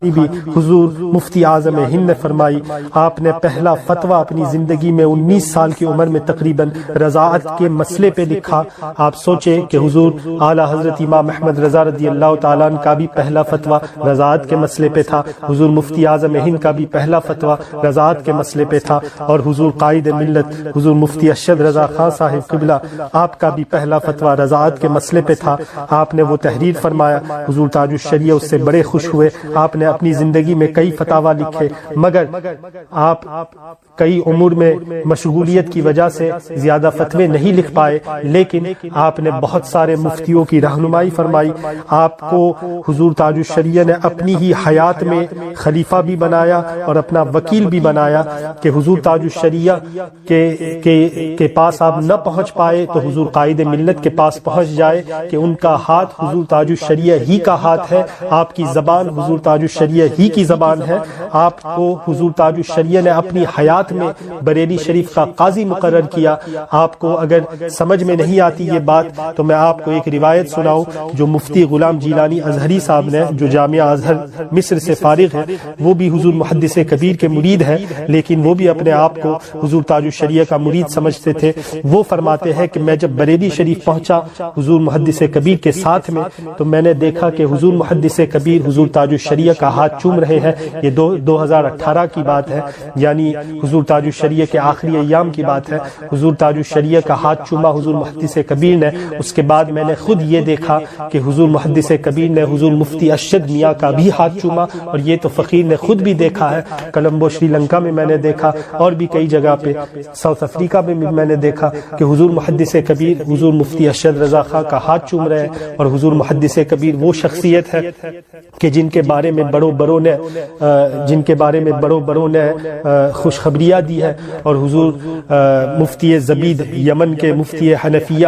بھی حضور مفتی اعظم ہند نے فرمائی. آپ نے پہلا فتویٰ اپنی زندگی میں 19 سال کی عمر میں تقریباً رضاعت کے مسئلے پہ لکھا. آپ سوچیں کہ حضور اعلیٰ حضرت امام احمد رضا رضی اللہ تعالیٰ عنہ کا بھی پہلا فتویٰ رضاعت کے مسئلے پہ تھا, حضور مفتی اعظم ہند کا بھی پہلا فتویٰ رضاعت کے مسئلے پہ تھا, اور حضور قائد ملت حضور مفتی ارشد رضا خان صاحب قبلہ آپ کا بھی پہلا فتویٰ رضاعت کے مسئلے پہ تھا. آپ نے وہ تحریر فرمایا, حضور تاج الشریعہ اس سے بڑے خوش ہوئے. آپ نے اپنی زندگی میں کئی فتاوی لکھے, مگر آپ کئی امور میں مشغولیت کی وجہ سے زیادہ فتوے نہیں لکھ پائے, لیکن آپ نے بہت سارے مفتیوں کی رہنمائی فرمائی. آپ کو حضور تاج الشریعہ نے اپنی ہی حیات میں خلیفہ بھی بنایا اور اپنا وکیل بھی بنایا کہ حضور تاج الشریعہ کے پاس آپ نہ پہنچ پائے تو حضور قائد ملت کے پاس پہنچ جائے, کہ ان کا ہاتھ حضور تاج الشریعہ ہی کا ہاتھ ہے, آپ کی زبان حضور تاج الشریعہ ہی کی زبان ہے. آپ کو حضور تاج الشریعہ نے اپنی حیات میں بریلی شریف کا قاضی مقرر کیا. آپ کو اگر سمجھ میں نہیں آتی یہ بات تو میں آپ کو ایک روایت سناؤں جو مفتی غلام جیلانی ازہری صاحب نے, جو جامعہ ازہر مصر سے فارغ ہے, وہ بھی حضور محدث کبیر کے مرید ہے, لیکن وہ بھی اپنے آپ کو حضور تاج الشریعہ کا مرید سمجھتے تھے. وہ فرماتے ہیں کہ میں جب بریلی شریف پہنچا حضور محدث کبیر کے ساتھ میں, تو میں نے دیکھا کہ حضور محدث کبیر حضور تاج الشریعہ کا ہاتھ چوم رہے ہیں. یہ 2018 کی بات ہے, یعنی حضور تاج الشریعہ کے آخری ایام کی بات ہے. حضور تاج الشریعہ کا ہاتھ چوما حضور محدث کبیر نے. اس کے بعد میں نے خود یہ دیکھا کہ حضور محدث کبیر نے حضور مفتی ارشد میاں کا بھی ہاتھ چوما, اور یہ تو فقیر نے خود بھی دیکھا ہے. کولمبو شری لنکا میں میں نے دیکھا, اور بھی کئی جگہ پہ ساؤتھ افریقہ میں میں نے دیکھا کہ حضور محدث کبیر حضور مفتی ارشد رضا خان کا ہاتھ چوم رہے ہیں. اور حضور محدث کبیر وہ شخصیت ہے کہ جن کے بارے میں بڑوں بڑوں نے خوشخبریاں دی ہے. اور حضور مفتی زبید یمن کے مفتی حنفیہ,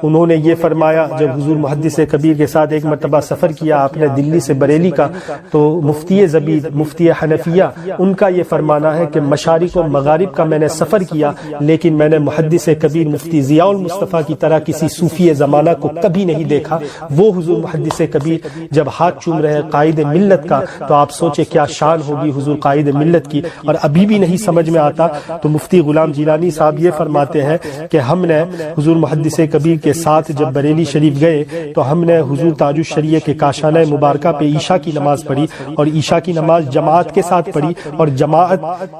انہوں نے یہ فرمایا جب حضور محدث کبیر کے ساتھ ایک مرتبہ سفر کیا آپ نے دلی سے بریلی کا, تو مفتی زبید مفتی حنفیہ ان کا یہ فرمانا ہے کہ مشارق و مغارب کا میں نے سفر کیا, لیکن میں نے محدث کبیر مفتی ضیاء المصطفیٰ کی طرح کسی صوفی زمانہ کو کبھی نہیں دیکھا. وہ حضور محدث کبیر جب ہاتھ چوم رہے قائد ملت کا, تو آپ سوچے کیا شان ہوگی حضور قائد ملت کی. اور ابھی بھی نہیں سمجھ میں آتا تو مفتی غلام جیلانی صاحب یہ فرماتے ہیں کہ ہم نے حضور محدث کبیر کے ساتھ جب بریلی شریف گئے تو ہم نے حضور تاج الشریعہ کے کاشانہ مبارکہ پہ عشاء کی نماز پڑھی, اور عشاء کی نماز جماعت کے ساتھ پڑھی. اور جماعت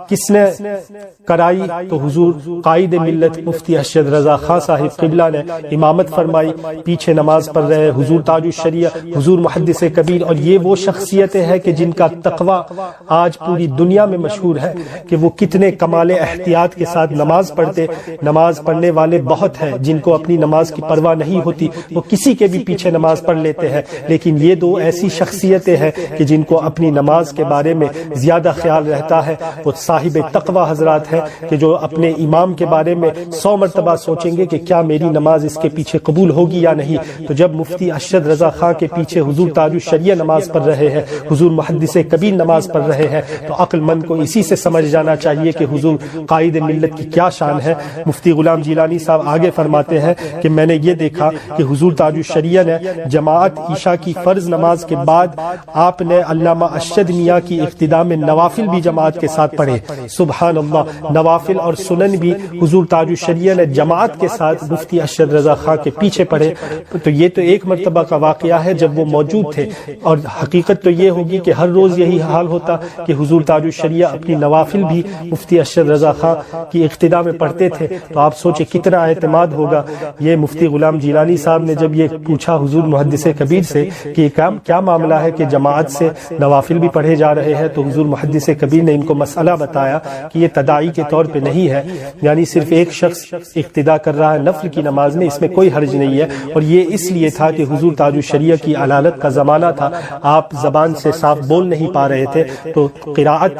کس نے کرائی تو حضور قائد ملت مفتی ارشد رضا خان صاحب قبلہ نے امامت فرمائی. پیچھے نماز پڑھ رہے حضور تاج الشریعہ حضور محدث کبیر. اور یہ وہ شخصیتیں ہیں کہ جن کا تقوی آج پوری دنیا میں مشہور ہے کہ وہ کتنے کمال احتیاط کے ساتھ نماز پڑھتے. نماز پڑھنے والے بہت ہیں جن کو اپنی نماز کی پرواہ نہیں ہوتی, وہ کسی کے بھی پیچھے نماز پڑھ لیتے ہیں. لیکن یہ دو ایسی شخصیتیں ہیں کہ جن کو اپنی نماز کے بارے میں زیادہ خیال رہتا ہے. وہ صاحب تقوی حضرات ہیں کہ جو اپنے امام کے بارے میں 100 مرتبہ سوچیں گے کہ کیا میری نماز اس کے پیچھے قبول ہوگی یا نہیں. تو جب مفتی ارشد رضا خان کے پیچھے حضور تاج الشریعہ نماز پڑھ رہے ہیں, حضور محدث کبیر نماز پڑھ رہے ہیں, تو عقل مند کو اسی سے سمجھ جانا چاہیے کہ حضور قائد ملت کی کیا شان ہے. مفتی غلام جیلانی صاحب آگے فرماتے ہیں کہ میں نے یہ دیکھا کہ حضور تاج الشریعہ نے جماعت عشاء کی فرض نماز کے بعد آپ نے علامہ ارشد میاں کی اقتداء میں نوافل بھی جماعت کے ساتھ پڑھے. سبحان اللہ, نوافل اور سنن بھی حضور تاج الشریعہ نے جماعت کے ساتھ مفتی ارشد رضا خان کے پیچھے پڑھے. تو یہ تو ایک مرتبہ کا واقعہ ہے جب وہ موجود تھے, اور حقیقت تو یہ ہوگی کہ ہر روز یہی حال ہوتا کہ حضور تاج الشریعہ اپنی نوافل بھی مفتی ارشد رضا خان کی اقتداء میں پڑھتے تھے. تو آپ سوچے کتنا اعتماد ہوگا. یہ مفتی غلام جیلانی صاحب نے جب یہ پوچھا حضور محدث کبیر سے کہ کیا معاملہ ہے کہ جماعت سے نوافل بھی پڑھے جا رہے ہیں, تو حضور محدث کبیر نے ان کو مسئلہ بتایا کہ یہ تداعی کے طور پہ نہیں ہے, یعنی صرف ایک شخص اقتداء کر رہا ہے نفل کی نماز میں, اس میں کوئی حرج نہیں ہے. اور یہ اس لیے تھا کہ حضور تاج الشریعہ کی علالت کا زمانہ تھا, آپ زبان سے صاف بول نہیں پا رہے تھے, تو قراءت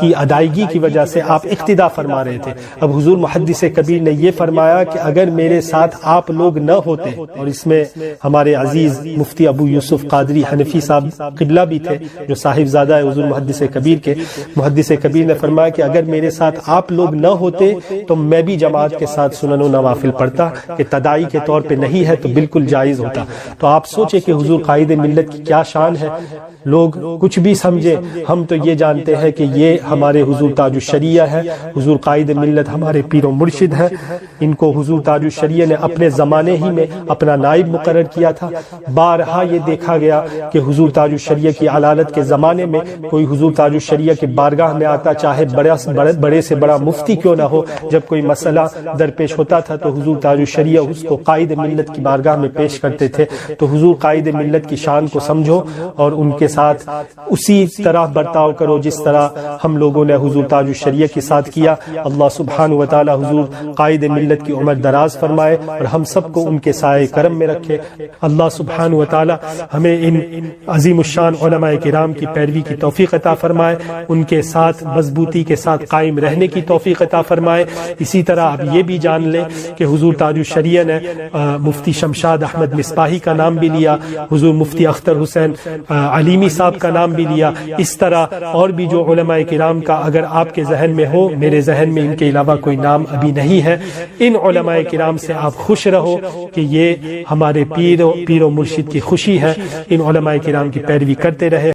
کی ادائیگی کی وجہ سے آپ اقتداء فرما رہے تھے. اب حضور محدث کبیر نے یہ فرمایا کہ اگر میرے ساتھ آپ لوگ نہ ہوتے, اور اس میں ہمارے عزیز مفتی ابو یوسف قادری حنفی صاحب قبلہ بھی تھے جو صاحب زادہ ہے حضور محدث کبیر کے, محدث کبیر نے فرمایا کہ اگر میرے ساتھ آپ لوگ نہ ہوتے تو میں بھی جماعت کے ساتھ سنن و نوافل پڑھتا, کہ تداعی کے طور پہ نہیں ہے تو بالکل جائز ہوتا. تو آپ سوچے کہ حضور قائد ملت کی کیا شان ہے. لوگ کچھ بھی سمجھے، ہم تو یہ جانتے ہیں کہ یہ ہمارے حضور تاج الشریعہ ہے، حضور قائد ملت ہمارے پیر و مرشد ہے۔ ان کو حضور تاج الشریعہ نے اپنے زمانے ہی میں اپنا نائب مقرر کیا تھا۔ بارہا یہ دیکھا گیا کہ حضور تاج الشریعہ کی علالت کے زمانے میں کوئی حضور تاج الشریعہ کی بارگاہ میں آتا، چاہے بڑے سے بڑا مفتی کیوں نہ ہو، جب کوئی مسئلہ درپیش ہوتا تھا تو حضور تاج الشریعہ اس کو قائد ملت کی بارگاہ میں پیش کرتے تھے۔ تو حضور قائد ملت کی شان کو سمجھو اور ان کے ساتھ اسی طرح برتاؤ کرو جس طرح ہم لوگوں نے حضور تاج الشریعہ کے ساتھ کیا۔ اللہ سبحانہ و تعالی حضور قائد ملت کی عمر دراز فرمائے اور ہم سب کو ان کے سائے کرم میں رکھے۔ اللہ سبحانہ و تعالی ہمیں ان عظیم الشان علماء کرام کی پیروی کی توفیق عطا فرمائے، ان کے ساتھ مضبوطی کے ساتھ قائم رہنے کی توفیق عطا فرمائے۔ اسی طرح آپ یہ بھی جان لیں کہ حضور تاج الشریعہ نے مفتی شمشاد احمد مصباحی کا نام بھی لیا، حضور مفتی اختر حسین علیمی صاحب کا نام بھی لیا۔ اس طرح اور بھی جو علماء کرام کا اگر آپ کے ذہن میں ہو، میرے ذہن میں ان کے علاوہ کوئی نام ابھی نہیں ہے، ان علماء کرام سے آپ خوش رہو کہ یہ ہمارے پیر و مرشد کی خوشی ہے، ان علماء کرام کی پیروی کرتے رہے۔